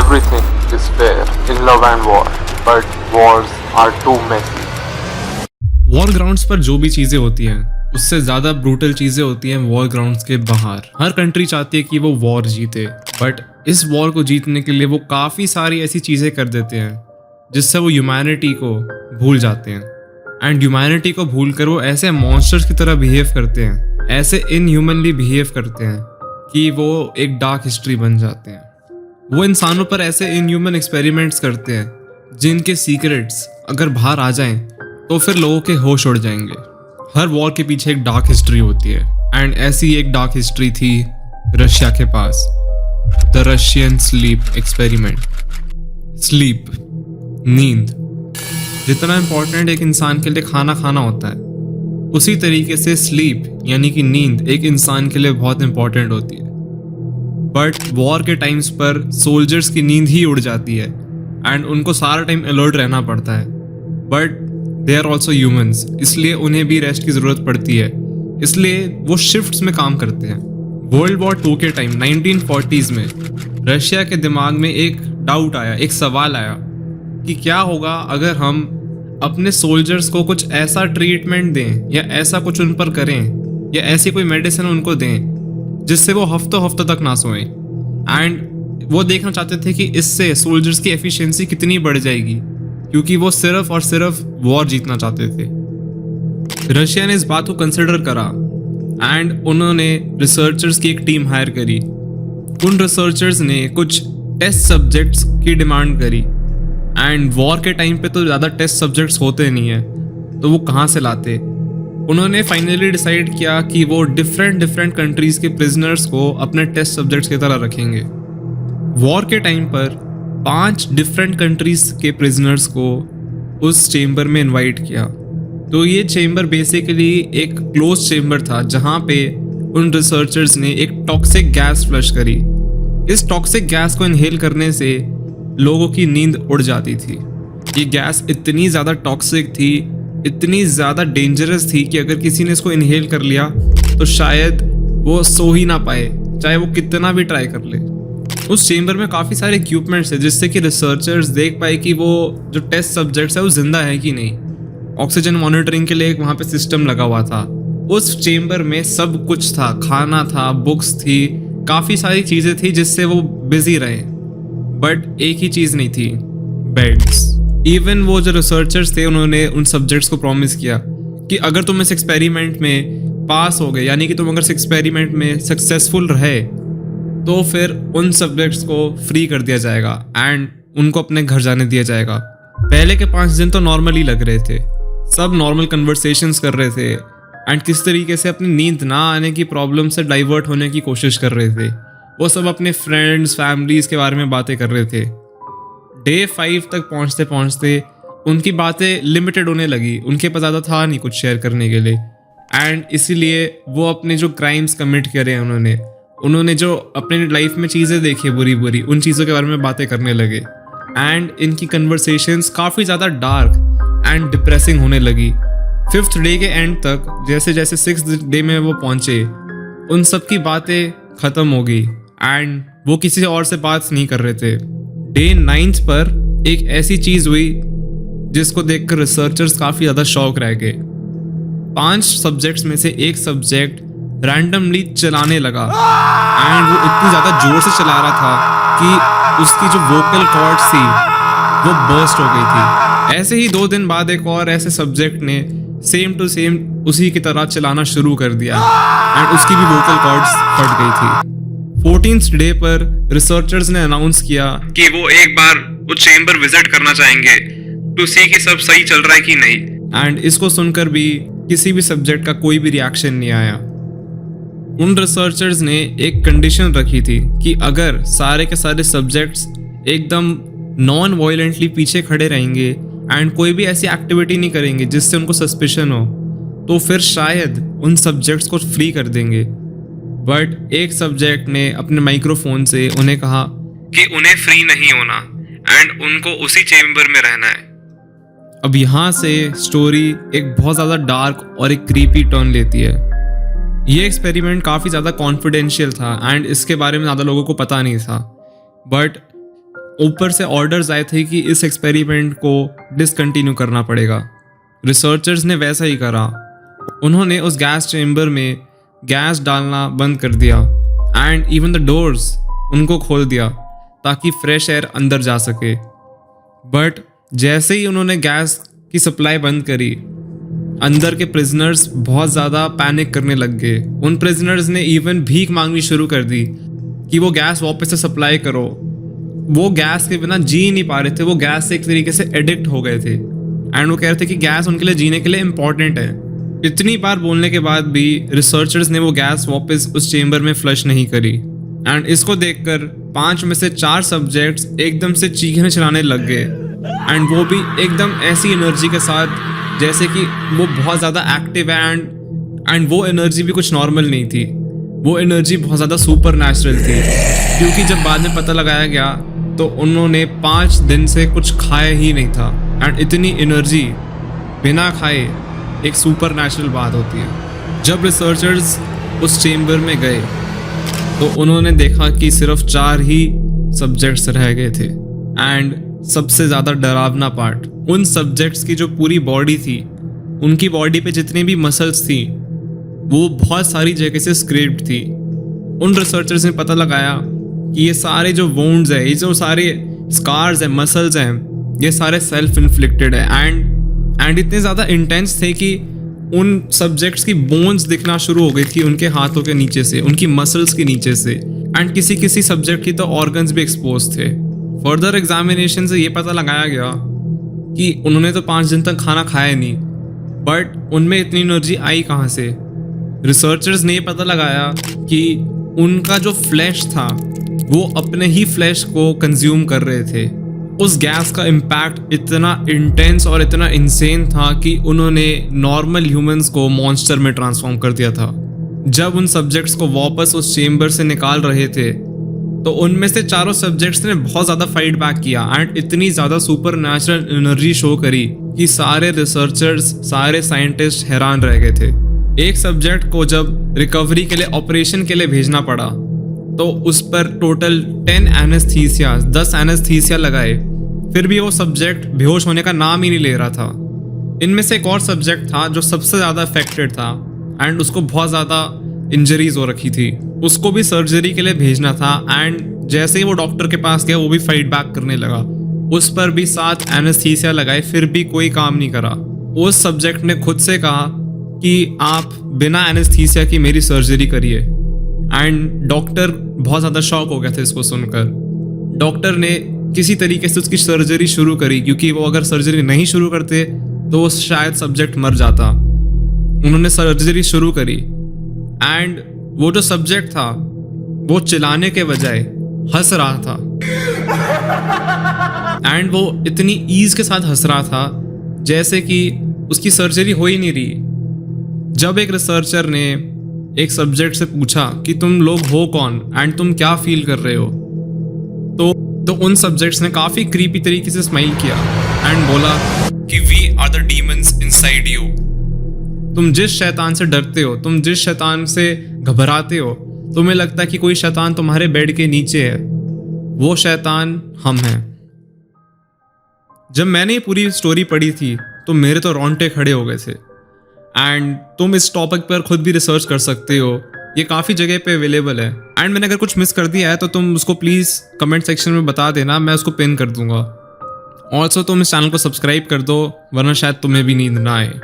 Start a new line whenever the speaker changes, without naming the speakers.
Everything is fair in love and war, but wars are too messy.
War grounds पर जो भी चीजें होती हैं उससे ज्यादा ब्रूटल चीजें होती हैं वॉर ग्राउंड्स के बाहर। हर कंट्री चाहती है कि वो वॉर जीते, बट इस वॉर को जीतने के लिए वो काफी सारी ऐसी चीजें कर देते हैं जिससे वो ह्यूमैनिटी को भूल जाते हैं। एंड ह्यूमैनिटी को भूल कर वो ऐसे मॉन्स्टर्स की तरह बिहेव करते हैं, ऐसे इनह्यूमनली बिहेव करते हैं कि वो एक डार्क हिस्ट्री बन जाते हैं। वो इंसानों पर ऐसे इनह्यूमन एक्सपेरिमेंट्स करते हैं जिनके सीक्रेट्स अगर बाहर आ जाएं तो फिर लोगों के होश उड़ जाएंगे। हर वॉर के पीछे एक डार्क हिस्ट्री होती है, एंड ऐसी एक डार्क हिस्ट्री थी रशिया के पास, the Russian sleep experiment. Sleep, नींद, जितना इम्पोर्टेंट एक इंसान के लिए खाना खाना होता है, उसी तरीके से स्लीप यानी कि नींद एक इंसान के लिए बहुत इंपॉर्टेंट होती है। बट वॉर के टाइम्स पर सोल्जर्स की नींद ही उड़ जाती है एंड उनको सारा टाइम अलर्ट रहना पड़ता है। But they are also humans, इसलिए उन्हें भी रेस्ट की ज़रूरत पड़ती है, इसलिए वो शिफ्ट्स में काम करते हैं। वर्ल्ड वॉर 2 के टाइम 1940s में रशिया के दिमाग में एक डाउट आया, एक सवाल आया कि क्या होगा अगर हम अपने सोल्जर्स को कुछ ऐसा ट्रीटमेंट दें या ऐसा कुछ उन पर करें या ऐसी कोई मेडिसिन उनको दें जिससे वो हफ्तों तक ना सोएं। एंड वो देखना चाहते थे कि इससे सोल्जर्स की एफिशिएंसी कितनी बढ़ जाएगी, क्योंकि वो सिर्फ और सिर्फ वॉर जीतना चाहते थे। रशिया ने इस बात को कंसिडर करा एंड उन्होंने रिसर्चर्स की एक टीम हायर करी। उन रिसर्चर्स ने कुछ टेस्ट सब्जेक्ट्स की डिमांड करी, एंड वॉर के टाइम पे तो ज़्यादा टेस्ट सब्जेक्ट्स होते नहीं हैं, तो वो कहाँ से लाते। उन्होंने फाइनली डिसाइड किया कि वो डिफरेंट कंट्रीज़ के प्रिजनर्स को अपने टेस्ट सब्जेक्ट्स की तरह रखेंगे। वॉर के टाइम पर 5 डिफरेंट कंट्रीज़ के प्रिजनर्स को उस चेम्बर में इनवाइट किया। तो ये चेम्बर बेसिकली एक क्लोज चेम्बर था जहाँ पे उन रिसर्चर्स ने एक टॉक्सिक गैस फ्लश करी। इस टॉक्सिक गैस को इनहेल करने से लोगों की नींद उड़ जाती थी। ये गैस इतनी ज़्यादा टॉक्सिक थी, इतनी ज़्यादा डेंजरस थी कि अगर किसी ने इसको इनहेल कर लिया तो शायद वो सो ही ना पाए, चाहे वो कितना भी ट्राई कर ले। उस चेम्बर में काफ़ी सारे इक्विपमेंट्स है जिससे कि रिसर्चर्स देख पाए कि वो जो टेस्ट सब्जेक्ट्स है वो जिंदा है कि नहीं। ऑक्सीजन मॉनिटरिंग के लिए एक वहाँ पे सिस्टम लगा हुआ था। उस चेम्बर में सब कुछ था, खाना था, बुक्स थी, काफ़ी सारी चीज़ें थी जिससे वो बिजी रहे। बट एक ही चीज़ नहीं थी, बेड्स। इवन वो जो रिसर्चर्स थे उन्होंने उन सब्जेक्ट्स को प्रॉमिस किया कि अगर तुम इस एक्सपेरिमेंट में पास हो गए, यानी कि तुम अगर इस एक्सपेरिमेंट में सक्सेसफुल रहे, तो फिर उन सब्जेक्ट्स को फ्री कर दिया जाएगा एंड उनको अपने घर जाने दिया जाएगा। पहले के 5 दिन तो नॉर्मली लग रहे थे, सब नॉर्मल कन्वर्सेशंस कर रहे थे एंड किस तरीके से अपनी नींद ना आने की प्रॉब्लम से डाइवर्ट होने की कोशिश कर रहे थे। वो सब अपने फ्रेंड्स, फैमिलीज़ के बारे में बातें कर रहे थे। डे 5 तक पहुँचते पहुँचते उनकी बातें लिमिटेड होने लगी, उनके पास ज़्यादा था नहीं कुछ शेयर करने के लिए। एंड इसीलिए वो अपने जो क्राइम्स कमिट करे उन्होंने जो अपने लाइफ में चीज़ें देखी बुरी उन चीज़ों के बारे में बातें करने लगे। एंड इनकी कन्वर्सेशंस काफ़ी ज़्यादा डार्क एंड डिप्रेसिंग होने लगी। 5th डे के एंड तक जैसे जैसे 6th डे में वो पहुँचे, उन सब की बातें ख़त्म हो गई एंड वो किसी और से बात नहीं कर रहे थे। डे 9th पर एक ऐसी चीज़ हुई जिसको देखकर रिसर्चर्स काफ़ी ज़्यादा शॉक रह गए। 5 सब्जेक्ट्स में से एक सब्जेक्ट रैंडमली चलाने लगा एंड वो इतनी ज़्यादा जोर से चला रहा था कि उसकी जो वोकल कॉर्ड्स थी वो बर्स्ट हो गई थी। ऐसे ही 2 दिन बाद एक और ऐसे सब्जेक्ट ने सेम टू सेम उसी की तरह चलाना शुरू कर दिया एंड उसकी भी वोकल कॉर्ड्स फट गई थी। 14th डे पर रिसर्चर्स ने अनाउंस किया कि वो एक बार वो चेम्बर विजिट करना चाहेंगे टू सी कि सब सही चल रहा है कि नहीं। एंड इसको सुनकर भी किसी भी सब्जेक्ट का कोई भी रिएक्शन नहीं आया। उन रिसर्चर्स ने एक कंडीशन रखी थी कि अगर सारे के सारे सब्जेक्ट्स एकदम नॉन वायलेंटली पीछे खड़े रहेंगे एंड कोई भी ऐसी एक्टिविटी नहीं करेंगे जिससे उनको सस्पिशन हो, तो फिर शायद उन सब्जेक्ट्स को फ्री कर देंगे। बट एक सब्जेक्ट ने अपने माइक्रोफोन से उन्हें कहा कि उन्हें फ्री नहीं होना एंड उनको उसी चेम्बर में रहना है। अब यहाँ से स्टोरी एक बहुत ज़्यादा डार्क और एक क्रीपी टर्न लेती है। ये एक्सपेरिमेंट काफ़ी ज़्यादा कॉन्फिडेंशियल था एंड इसके बारे में ज़्यादा लोगों को पता नहीं था। बट ऊपर से ऑर्डर्स आए थे कि इस एक्सपेरिमेंट को डिसकंटिन्यू करना पड़ेगा। रिसर्चर्स ने वैसा ही करा। उन्होंने उस गैस चेम्बर में गैस डालना बंद कर दिया एंड इवन द डोर्स उनको खोल दिया ताकि फ्रेश एयर अंदर जा सके। बट जैसे ही उन्होंने गैस की सप्लाई बंद करी, अंदर के प्रिजनर्स बहुत ज़्यादा पैनिक करने लग गए। उन प्रिजनर्स ने इवन भीख मांगनी शुरू कर दी कि वो गैस वापस से सप्लाई करो। वो गैस के बिना जी नहीं पा रहे थे, वो गैस से एक तरीके से एडिक्ट हो गए थे एंड वो कह रहे थे कि गैस उनके लिए जीने के लिए इम्पॉर्टेंट है। इतनी बार बोलने के बाद भी रिसर्चर्स ने वो गैस वापस उस चेम्बर में फ्लश नहीं करी एंड इसको देखकर 5 में से 4 सब्जेक्ट्स एकदम से चीखने चलाने लग गए एंड वो भी एकदम ऐसी एनर्जी के साथ जैसे कि वो बहुत ज़्यादा एक्टिव है एंड वो एनर्जी भी कुछ नॉर्मल नहीं थी। वो एनर्जी बहुत ज़्यादा सुपर नेचुरल थी, क्योंकि जब बाद में पता लगाया गया तो उन्होंने 5 दिन से कुछ खाया ही नहीं था एंड इतनी एनर्जी बिना खाए एक सुपर नेचुरल बात होती है। जब रिसर्चर्स उस चेम्बर में गए तो उन्होंने देखा कि सिर्फ 4 ही सब्जेक्ट्स रह गए थे एंड सबसे ज़्यादा डरावना पार्ट, उन सब्जेक्ट्स की जो पूरी बॉडी थी, उनकी बॉडी पे जितनी भी मसल्स थी वो बहुत सारी जगह से स्क्रैप्ड थी। उन रिसर्चर्स ने पता लगाया कि ये सारे जो वोन्ड्स है, ये जो सारे स्कार्स हैं, मसल्स हैं, ये सारे सेल्फ इन्फ्लिक्टेड है एंड इतने ज़्यादा इंटेंस थे कि उन सब्जेक्ट्स की बोन्स दिखना शुरू हो गई थी उनके हाथों के नीचे से, उनकी मसल्स के नीचे से एंड किसी किसी सब्जेक्ट की तो ऑर्गन्स भी एक्सपोज थे। फर्दर एग्जामिनेशन से ये पता लगाया गया कि उन्होंने तो 5 दिन तक खाना खाया नहीं, बट उनमें इतनी एनर्जी आई कहाँ से। रिसर्चर्स ने ये पता लगाया कि उनका जो फ्लैश था वो अपने ही फ्लैश को कंज्यूम कर रहे थे। उस गैस का इम्पैक्ट इतना इंटेंस और इतना इंसेन था कि उन्होंने नॉर्मल ह्यूमंस को मॉन्स्टर में ट्रांसफॉर्म कर दिया था। जब उन सब्जेक्ट्स को वापस उस चेम्बर से निकाल रहे थे तो उनमें से 4 सब्जेक्ट्स ने बहुत ज़्यादा फाइट बैक किया एंड इतनी ज़्यादा सुपर नेचुरल एनर्जी शो करी कि सारे रिसर्चर्स, सारे साइंटिस्ट हैरान रह गए थे। एक सब्जेक्ट को जब रिकवरी के लिए, ऑपरेशन के लिए भेजना पड़ा तो उस पर टोटल 10 एनेस्थीसिया, 10 एनेस्थीसिया लगाए, फिर भी वो सब्जेक्ट बेहोश होने का नाम ही नहीं ले रहा था। इनमें से एक और सब्जेक्ट था जो सबसे ज़्यादा अफेक्टेड था एंड उसको बहुत ज़्यादा इंजरीज हो रखी थी, उसको भी सर्जरी के लिए भेजना था एंड जैसे ही वो डॉक्टर के पास गया वो भी फाइट बैक करने लगा। उस पर भी 7 एनेस्थीसिया लगाए, फिर भी कोई काम नहीं करा। उस सब्जेक्ट ने खुद से कहा कि आप बिना एनेस्थीसिया की मेरी सर्जरी करिए एंड डॉक्टर बहुत ज़्यादा शॉक हो गया था इसको सुनकर। डॉक्टर ने किसी तरीके से उसकी सर्जरी शुरू करी, क्योंकि वो अगर सर्जरी नहीं शुरू करते तो वो शायद सब्जेक्ट मर जाता। उन्होंने सर्जरी शुरू करी एंड वो जो सब्जेक्ट था वो चिल्लाने के बजाय हंस रहा था एंड वो इतनी ईज के साथ हंस रहा था जैसे कि उसकी सर्जरी हो ही नहीं रही। जब एक रिसर्चर ने एक सब्जेक्ट से पूछा कि तुम लोग हो कौन एंड तुम क्या फील कर रहे हो, तो उन सब्जेक्ट्स ने काफ़ी क्रीपी तरीके से स्माइल किया एंड बोला कि we are the demons inside you. तुम जिस शैतान से डरते हो, तुम जिस शैतान से घबराते हो, तुम्हें लगता है कि कोई शैतान तुम्हारे बेड के नीचे है, वो शैतान हम हैं। जब मैंने ये पूरी स्टोरी पढ़ी थी तो मेरे तो रोंगटे खड़े हो गए थे एंड तुम इस टॉपिक पर खुद भी रिसर्च कर सकते हो, ये काफ़ी जगह पे अवेलेबल है एंड मैंने अगर कुछ मिस कर दिया है तो तुम उसको प्लीज़ कमेंट सेक्शन में बता देना, मैं उसको पिन कर दूंगा। ऑल्सो तुम इस चैनल को सब्सक्राइब कर दो, वरना शायद तुम्हें भी नींद ना आए।